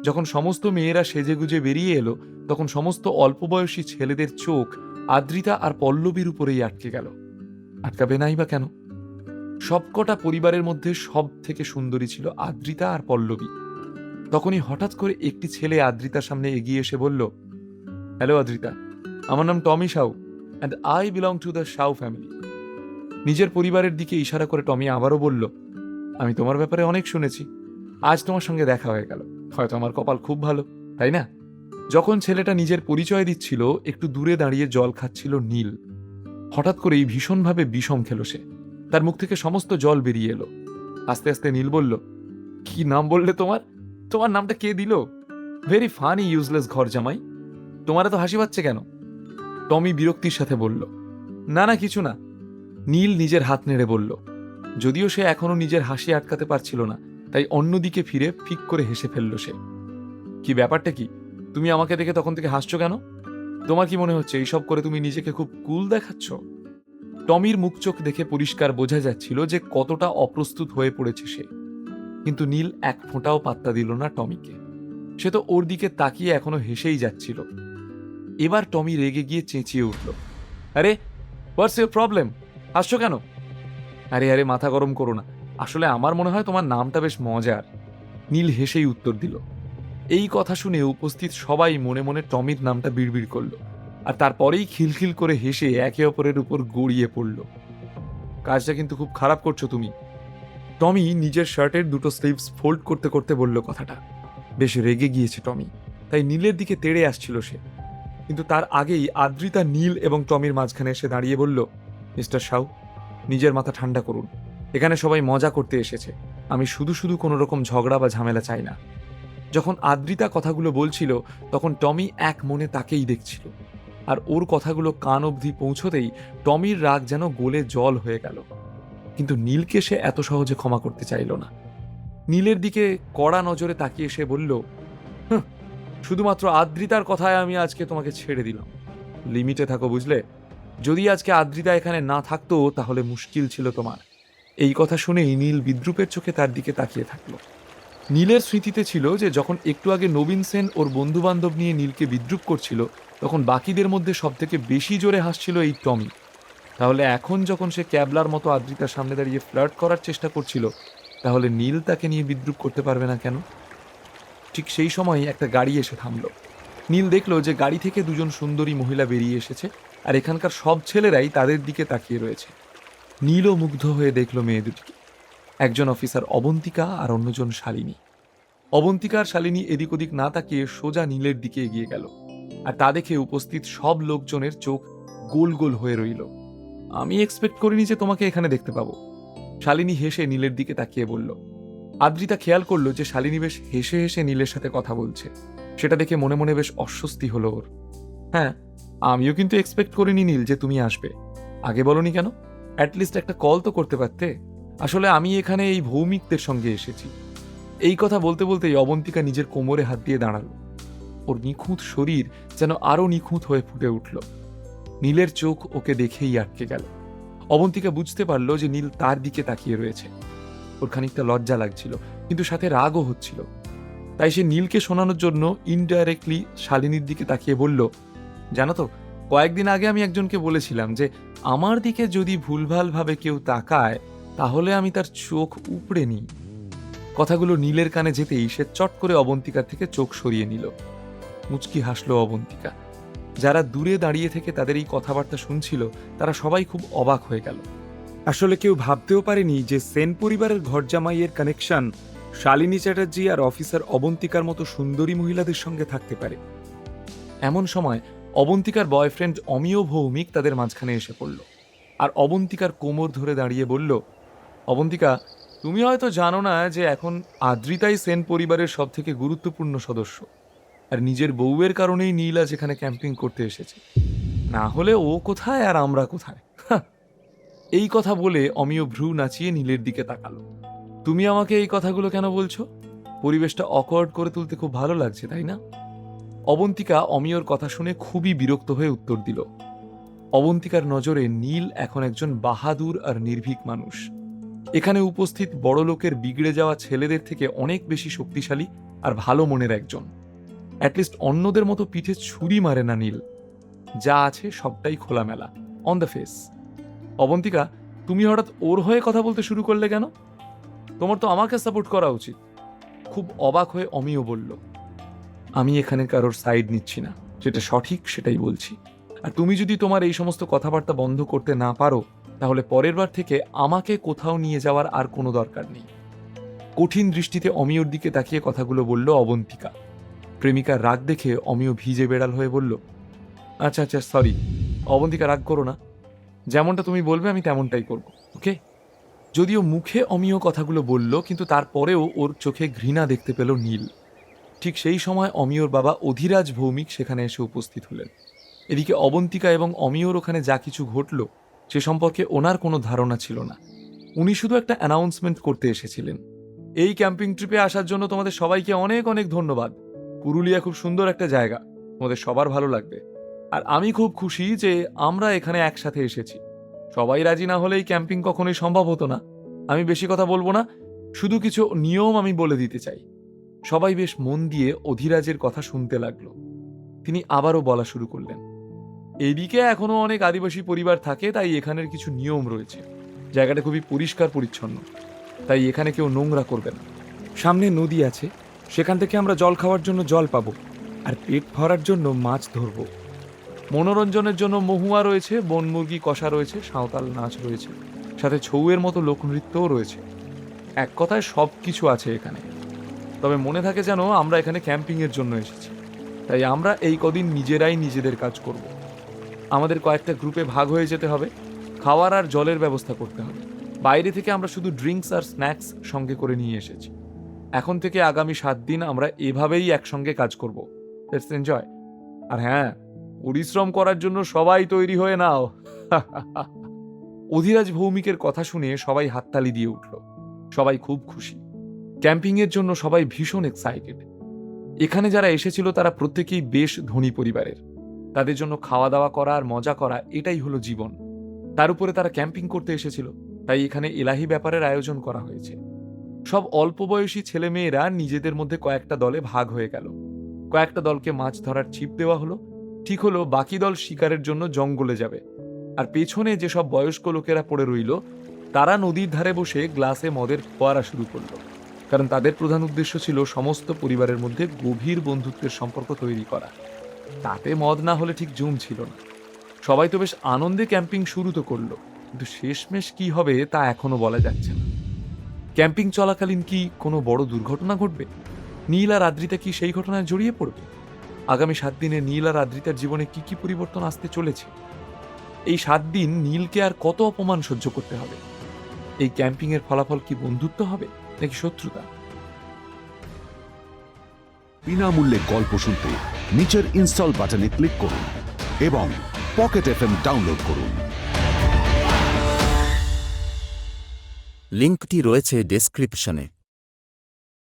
যখন সমস্ত মেয়েরা সেজেগুজে বেরিয়ে এলো, তখন সমস্ত অল্পবয়সী ছেলেদের চোখ আদ্রিতা আর পল্লবীর উপরেই আটকে গেল। আটকাবে নাই বা কেন? সবকটা পরিবারের মধ্যে সব থেকে সুন্দরী ছিল আদ্রিতা আর পল্লবী। তখনই হঠাৎ করে একটি ছেলে আদ্রিতার সামনে এগিয়ে এসে বলল, হ্যালো আদ্রিতা, আমার নাম Tommy Sau and I belong to the Sau family. নিজের পরিবারের দিকে ইশারা করে টমি আবারও বলল, আমি তোমার ব্যাপারে অনেক শুনেছি, আজ তোমার সঙ্গে দেখা হয়ে গেল, হয়তো আমার কপাল খুব ভালো, তাই না? যখন ছেলেটা নিজের পরিচয় দিচ্ছিল, একটু দূরে দাঁড়িয়ে জল খাচ্ছিল নীল। হঠাৎ করেই ভীষণভাবে বিষম খেল সে। তার মুখ থেকে সমস্ত জল বেরিয়ে এলো। আস্তে আস্তে নীল বলল, কি নাম বললে তোমার? তোমার নামটা কে দিল? ভেরি ফানি ইউজলেস ঘর জামাই। তোমার এত হাসি পাচ্ছে কেন? টমি বিরক্তির সাথে বলল, না না, কিছু না। নীল নিজের হাত নেড়ে বলল, যদিও সে এখনো নিজের হাসি আটকাতে পারছিল না, তাই অন্যদিকে ফিরে ফিক করে হেসে ফেলল সে। কি ব্যাপারটা কি? তুমি আমাকে দেখে তখন থেকে হাসছো কেন? তোমার কি মনে হচ্ছে এইসব করে তুমি নিজেকে খুব কুল দেখাচ্ছ? টমির মুখ চোখ দেখে পরিষ্কার বোঝা যাচ্ছিল যে কতটা অপ্রস্তুত হয়ে পড়েছে সে। কিন্তু নীল এক ফোঁটাও পাত্তা দিল না টমিকে। সে তো ওর দিকে তাকিয়ে এখনো হেসেই যাচ্ছিল। এবার টমি রেগে গিয়ে চেঁচিয়ে উঠল, আরে হোয়াটস ইউর প্রবলেম? হাসছো কেন? আরে আরে, মাথা গরম করো না, আসলে আমার মনে হয় তোমার নামটা বেশ মজার। নীল হেসেই উত্তর দিল। এই কথা শুনে উপস্থিত সবাই মনে মনে টমির নামটা বিড়বিড় করল, আর তারপরেই খিলখিল করে হেসে একে অপরের উপর গড়িয়ে পড়ল। কাজটা কিন্তু খুব খারাপ করছো তুমি। টমি নিজের শার্টের দুটো স্লিভস ফোল্ড করতে করতে বলল কথাটা। বেশ রেগে গিয়েছে টমি, তাই নীলের দিকে তেড়ে আসছিল সে। কিন্তু তার আগেই আদ্রিতা নীল এবং টমির মাঝখানে এসে দাঁড়িয়ে বলল, মিস্টার সাউ, নিজের মাথা ঠান্ডা করুন। এখানে সবাই মজা করতে এসেছে, আমি শুধু শুধু কোনো রকম ঝগড়া বা ঝামেলা চাই না। যখন আদ্রিতা কথাগুলো বলছিল, তখন টমি এক মনে তাকেই দেখছিল, আর ওর কথাগুলো কান অবধি পৌঁছতেই টমির রাগ যেন গলে জল হয়ে গেল। কিন্তু নীলকে সে এত সহজে ক্ষমা করতে চাইল না। নীলের দিকে কড়া নজরে তাকিয়ে সে বলল, "হুঁ, শুধুমাত্র আদ্রিতার কথায় আমি আজকে তোমাকে ছেড়ে দিলাম। লিমিটে থাকো, বুঝলে? যদি আজকে আদ্রিতা এখানে না থাকতো তাহলে মুশকিল ছিল তোমার।" এই কথা শুনেই নীল বিদ্রুপের চোখে তার দিকে তাকিয়ে থাকলো। নীলের স্মৃতিতে ছিল যে যখন একটু আগে নবীন সেন ওর বন্ধু বান্ধব নিয়ে নীলকে বিদ্রুপ করছিল, তখন বাকিদের মধ্যে সব থেকে বেশি জোরে হাসছিল এই টমি। তাহলে এখন যখন সে ক্যাবলার মতো আদ্রিতার সামনে দাঁড়িয়ে ফ্লার্ট করার চেষ্টা করছিল, তাহলে নীল তাকে নিয়ে বিদ্রুপ করতে পারবে না কেন? ঠিক সেই সময় একটা গাড়ি এসে থামলো। নীল দেখলো যে গাড়ি থেকে দুজন সুন্দরী মহিলা বেরিয়ে এসেছে, আর এখানকার সব ছেলেরাই তাদের দিকে তাকিয়ে রয়েছে। নীলও মুগ্ধ হয়ে দেখলো মেয়ে দুটিকে। একজন অফিসার অবন্তিকা আর অন্যজন শালিনী। অবন্তিকা আর শালিনী এদিক ওদিক না তাকিয়ে সোজা নীলের দিকে এগিয়ে গেল, আর তা দেখে উপস্থিত সব লোকজনের চোখ গোল গোল হয়ে রইল। আমি এক্সপেক্ট করিনি যে তোমাকে এখানে দেখতে পাবো। শালিনী হেসে নীলের দিকে তাকিয়ে বলল। আদ্রিতা খেয়াল করলো যে শালিনী বেশ হেসে হেসে নীলের সাথে কথা বলছে। সেটা দেখে মনে মনে বেশ অস্বস্তি হলো ওর। হ্যাঁ, আমিও কিন্তু এক্সপেক্ট করিনি নীল যে তুমি আসবে। আগে বলনি কেন? অ্যাটলিস্ট একটা কল তো করতে পারতে। আসলে আমি এখানে এই ভৌমিকদের সঙ্গে এসেছি। এই কথা বলতে বলতেই অবন্তিকা নিজের কোমরে হাত দিয়ে দাঁড়ালো। ওর নিখুঁত শরীর যেন আরো নিখুঁত হয়ে ফুটে উঠল। নীলের চোখ ওকে দেখেই আটকে গেল। অবন্তিকা বুঝতে পারলো যে নীল তার দিকে তাকিয়ে রয়েছে। ওর খানিকটা লজ্জা লাগছিল, কিন্তু সাথে রাগও হচ্ছিল। তাই সে নীলকে শোনানোর জন্য ইনডাইরেক্টলি শালিনীর দিকে তাকিয়ে বলল, জানো তো, কয়েকদিন আগে আমি একজনকে বলেছিলাম যে আমার দিকে যদি ভুলভাল ভাবে কেউ তাকায় তাহলে আমি তার চোখ উপড়ে নিই। কথাগুলো নীলের কানে যেতেই সে চট করে অবন্তিকার থেকে চোখ সরিয়ে নিল। মুচকি হাসলো অবন্তিকা। যারা দূরে দাঁড়িয়ে থেকে তাদের এই কথাবার্তা শুনছিল, তারা সবাই খুব অবাক হয়ে গেল। আসলে কেউ ভাবতেও পারেনি যে সেন পরিবারের ঘরজামাইয়ের কানেকশন শালিনী চ্যাটার্জি আর অফিসার অবন্তিকার মতো সুন্দরী মহিলাদের সঙ্গে থাকতে পারে। এমন সময় অবন্তিকার বয়ফ্রেন্ড অমিয় ভৌমিক তাদের মাঝখানে এসে পড়ল, আর অবন্তিকার কোমর ধরে দাঁড়িয়ে বলল, অবন্তিকা, তুমি হয়তো জানো না যে এখন আদ্রিতাই সেন পরিবারের সব থেকে গুরুত্বপূর্ণ সদস্য, আর নিজের বউয়ের কারণেই নীল আজ এখানে ক্যাম্পিং করতে এসেছে। না হলে ও কোথায় আর আমরা কোথায়? হাহ। এই কথা বলে অমিয় ভ্রু নাচিয়ে নীলের দিকে তাকালো। তুমি আমাকে এই কথাগুলো কেন বলছো? পরিবেশটা অকওয়ার্ড করে তুলতে খুব ভালো লাগছে, তাই না? অবন্তিকা অমিয়র কথা শুনে খুবই বিরক্ত হয়ে উত্তর দিল। অবন্তিকার নজরে নীল এখন একজন বাহাদুর আর নির্ভীক মানুষ। এখানে উপস্থিত বড় লোকের বিগড়ে যাওয়া ছেলেদের থেকে অনেক বেশি শক্তিশালী আর ভালো মনের একজন। অ্যাটলিস্ট অন্যদের মতো পিঠে ছুরি মারে না নীল। যা আছে সবটাই খোলামেলা, অন দ্য ফেস। অবন্তিকা, তুমি হঠাৎ ওর হয়ে কথা বলতে শুরু করলে কেন? তোমার তো আমাকে সাপোর্ট করা উচিত। খুব অবাক হয়ে অমিও বলল, আমি এখানে কারোর সাইড নিচ্ছি না, যেটা সঠিক সেটাই বলছি। আর তুমি যদি তোমার এই সমস্ত কথাবার্তা বন্ধ করতে না পারো, তাহলে পরের বার থেকে আমাকে কোথাও নিয়ে যাওয়ার আর কোনো দরকার নেই। কঠিন দৃষ্টিতে অমিয়র দিকে তাকিয়ে কথাগুলো বলল অবন্তিকা। প্রেমিকার রাগ দেখে অমিয় ভিজে বেড়াল হয়ে বলল, আচ্ছা আচ্ছা, সরি। অবন্তিকা, রাগ করো না। যেমনটা তুমি বলবে আমি তেমনটাই করব, ওকে? যদিও মুখে অমিয় কথাগুলো বলল, কিন্তু তারপরেও ওর চোখে ঘৃণা দেখতে পেল নীল। ঠিক সেই সময় অমিয়র বাবা অধিরাজ ভৌমিক সেখানে এসে উপস্থিত হলেন। এদিকে অবন্তিকা এবং অমিয়র ওখানে যা কিছু ঘটল সে সম্পর্কে ওনার কোনো ধারণা ছিল না। উনি শুধু একটা অ্যানাউন্সমেন্ট করতে এসেছিলেন, এই ক্যাম্পিং ট্রিপে আসার জন্য তোমাদের সবাইকে অনেক অনেক ধন্যবাদ। পুরুলিয়া খুব সুন্দর একটা জায়গা, তোমাদের সবার ভালো লাগবে। আর আমি খুব খুশি যে আমরা এখানে একসাথে এসেছি। সবাই রাজি না হলে এই ক্যাম্পিং কখনোই সম্ভব হতো না। আমি বেশি কথা বলবো না, শুধু কিছু নিয়ম আমি বলে দিতে চাই। সবাই বেশ মন দিয়ে অধিরাজের কথা শুনতে লাগলো। তিনি আবারও বলা শুরু করলেন, এদিকে এখনো অনেক আদিবাসী পরিবার থাকে, তাই এখানের কিছু নিয়ম রয়েছে। জায়গাটা খুবই পরিষ্কার পরিচ্ছন্ন, তাই এখানে কেউ নোংরা করবে না। সামনে নদী আছে, সেখান থেকে আমরা জল খাওয়ার জন্য জল পাবো, আর পেট ভরার জন্য মাছ ধরবো। মনোরঞ্জনের জন্য মহুয়া রয়েছে, বন মুরগি কষা রয়েছে, সাঁওতাল নাচ রয়েছে, সাথে ছৌয়ের মতো লোকনৃত্যও রয়েছে। এক কথায় সব কিছু আছে এখানে। তবে মনে থাকে যেন আমরা এখানে ক্যাম্পিংয়ের জন্য এসেছি, তাই আমরা এই কদিন নিজেরাই নিজেদের কাজ করব। আমাদের কয়েকটা গ্রুপে ভাগ হয়ে যেতে হবে, খাওয়ার আর জলের ব্যবস্থা করতে হবে। বাইরে থেকে আমরা শুধু ড্রিঙ্কস আর স্ন্যাক্স সঙ্গে করে নিয়ে এসেছি। এখন থেকে আগামী 7 দিন আমরা এভাবেই একসঙ্গে কাজ করব। Let's enjoy. আর হ্যাঁ, পরিশ্রম করার জন্য সবাই তৈরি হয়ে নাও। অধিরাজ ভৌমিকের কথা শুনে সবাই হাততালি দিয়ে উঠল। সবাই খুব খুশি। ক্যাম্পিংয়ের জন্য সবাই ভীষণ এক্সাইটেড। এখানে যারা এসেছিল তারা প্রত্যেকেই বেশ ধনী পরিবারের। তাদের জন্য খাওয়া দাওয়া করা আর মজা করা এটাই হলো জীবন। তার উপরে তারা ক্যাম্পিং করতে এসেছিল, তাই এখানে এলাহি ব্যাপারের আয়োজন করা হয়েছে। সব অল্প বয়সী ছেলেমেয়েরা নিজেদের মধ্যে কয়েকটা দলে ভাগ হয়ে গেল। কয়েকটা দলকে মাছ ধরার ছিপ দেওয়া হলো। ঠিক হলো বাকি দল শিকারের জন্য জঙ্গলে যাবে, আর পেছনে যেসব বয়স্ক লোকেরা পড়ে রইল তারা নদীর ধারে বসে গ্লাসে মদের ফোয়ারা শুরু করলো। কারণ তাদের প্রধান উদ্দেশ্য ছিল সমস্ত পরিবারের মধ্যে গভীর বন্ধুত্বের সম্পর্ক তৈরি করা। তাতে মদ না হলে ঠিক জুম ছিল না। সবাই তো বেশ আনন্দে ক্যাম্পিং শুরু তো করলো, কিন্তু শেষমেশ কি হবে তা এখনো বলা যাচ্ছে না। ক্যাম্পিং চলাকালীন কি কোনো বড় দুর্ঘটনা ঘটবে? নীল আর আদ্রিতা কি সেই ঘটনায় জড়িয়ে পড়বে? আগামী 7 দিনে নীল আর আদ্রিতার জীবনে কি কি পরিবর্তন আসতে চলেছে? এই 7 দিন নীলকে আর কত অপমান সহ্য করতে হবে? এই ক্যাম্পিং এর ফলাফল কি বন্ধুত্ব হবে নাকি শত্রুতা? বিনামূল্যে গল্প শুনতে নিচের ইনস্টল বাটনে ক্লিক করুন এবং পকেট এফএম ডাউনলোড করুন। লিঙ্কটি রয়েছে ডেসক্রিপশনে।